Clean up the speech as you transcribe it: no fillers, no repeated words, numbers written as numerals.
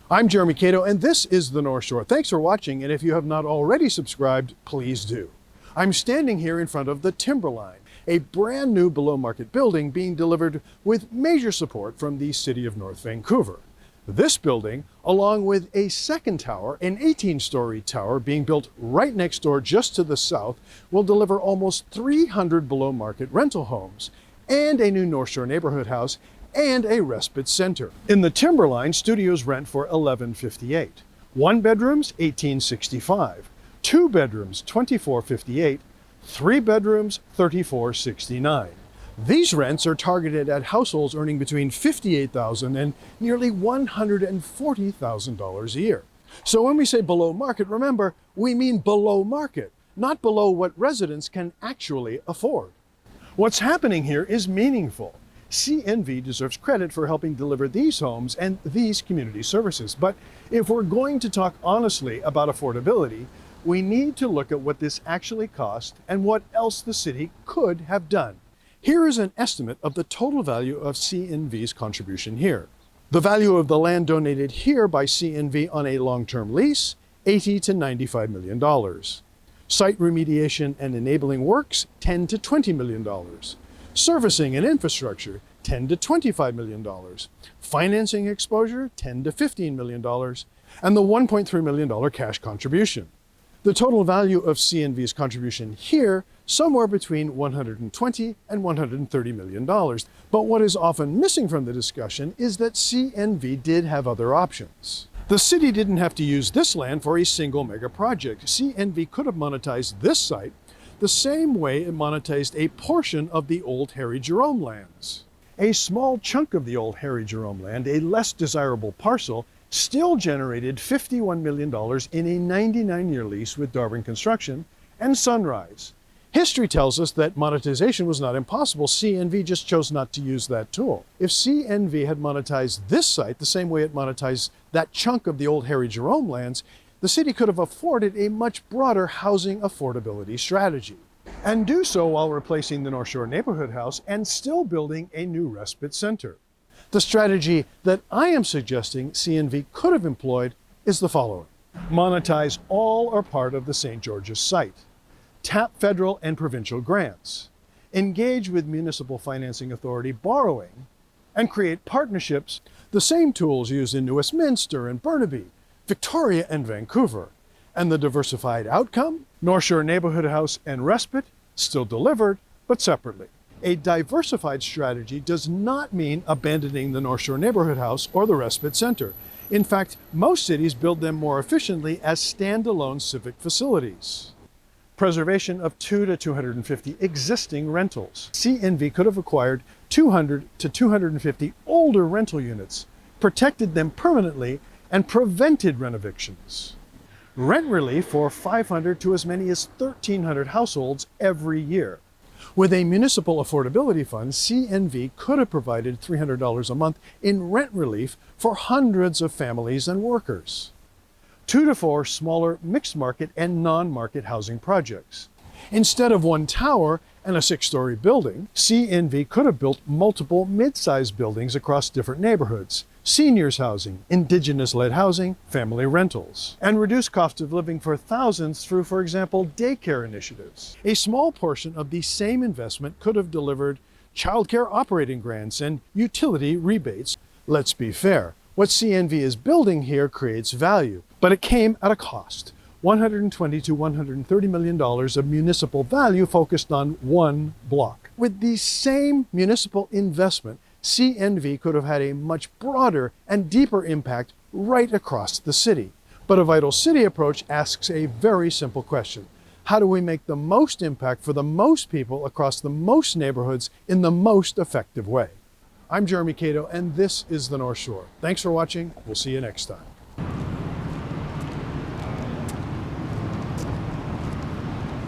I'm Jeremy Cato, and this is the North Shore. Thanks for watching, and if you have not already subscribed, please do. I'm standing here in front of the Timberline, a brand new below-market building being delivered with major support from the City of North Vancouver. This building, along with a second tower, an 18-story tower being built right next door just to the south, will deliver almost 300 below-market rental homes and a new North Shore Neighbourhood House and a respite center. In the Timberline, studios rent for $11.58, one bedrooms $18.65, two bedrooms $24.58, three bedrooms $34.69. These rents are targeted at households earning between $58,000 and nearly $140,000 a year. So when we say below market, remember, we mean below market, not below what residents can actually afford. What's happening here is meaningful. CNV deserves credit for helping deliver these homes and these community services. But if we're going to talk honestly about affordability, we need to look at what this actually cost and what else the city could have done. Here is an estimate of the total value of CNV's contribution here. The value of the land donated here by CNV on a long-term lease, $80 to $95 million. Site remediation and enabling works, $10 to $20 million. Servicing and infrastructure, $10 to $25 million. Financing exposure, $10 to $15 million. And the $1.3 million cash contribution. The total value of CNV's contribution here, somewhere between $120 and $130 million. But what is often missing from the discussion is that CNV did have other options. The city didn't have to use this land for a single mega project. CNV could have monetized this site the same way it monetized a portion of the old Harry Jerome lands. A small chunk of the old Harry Jerome land, a less desirable parcel, still generated $51 million in a 99-year lease with Darwin Construction and Sunrise. History tells us that monetization was not impossible. CNV just chose not to use that tool. If CNV had monetized this site the same way it monetized that chunk of the old Harry Jerome lands, the city could have afforded a much broader housing affordability strategy, and do so while replacing the North Shore Neighbourhood House and still building a new respite center. The strategy that I am suggesting CNV could have employed is the following. Monetize all or part of the St. George's site. Tap federal and provincial grants. Engage with municipal financing authority borrowing, and create partnerships, the same tools used in Westminster and Burnaby, Victoria and Vancouver. And the diversified outcome? North Shore Neighbourhood House and respite, still delivered, but separately. A diversified strategy does not mean abandoning the North Shore Neighbourhood House or the respite center. In fact, most cities build them more efficiently as standalone civic facilities. Preservation of 200 to 250 existing rentals. CNV could have acquired 200 to 250 older rental units, protected them permanently, and prevented renovictions. Rent relief for 500 to as many as 1,300 households every year. With a municipal affordability fund, CNV could have provided $300 a month in rent relief for hundreds of families and workers. 2 to 4 smaller mixed market and non-market housing projects. Instead of one tower and a 6-story building, CNV could have built multiple mid-sized buildings across different neighborhoods, seniors housing, Indigenous-led housing, family rentals, and reduce cost of living for thousands through, for example, daycare initiatives. A small portion of the same investment could have delivered childcare operating grants and utility rebates. Let's be fair. What CNV is building here creates value, but it came at a cost. $120 to $130 million of municipal value focused on one block. With the same municipal investment, CNV could have had a much broader and deeper impact right across the city. But a Vital City approach asks a very simple question. How do we make the most impact for the most people across the most neighborhoods in the most effective way? I'm Jeremy Cato, and this is the North Shore. Thanks for watching. We'll see you next time.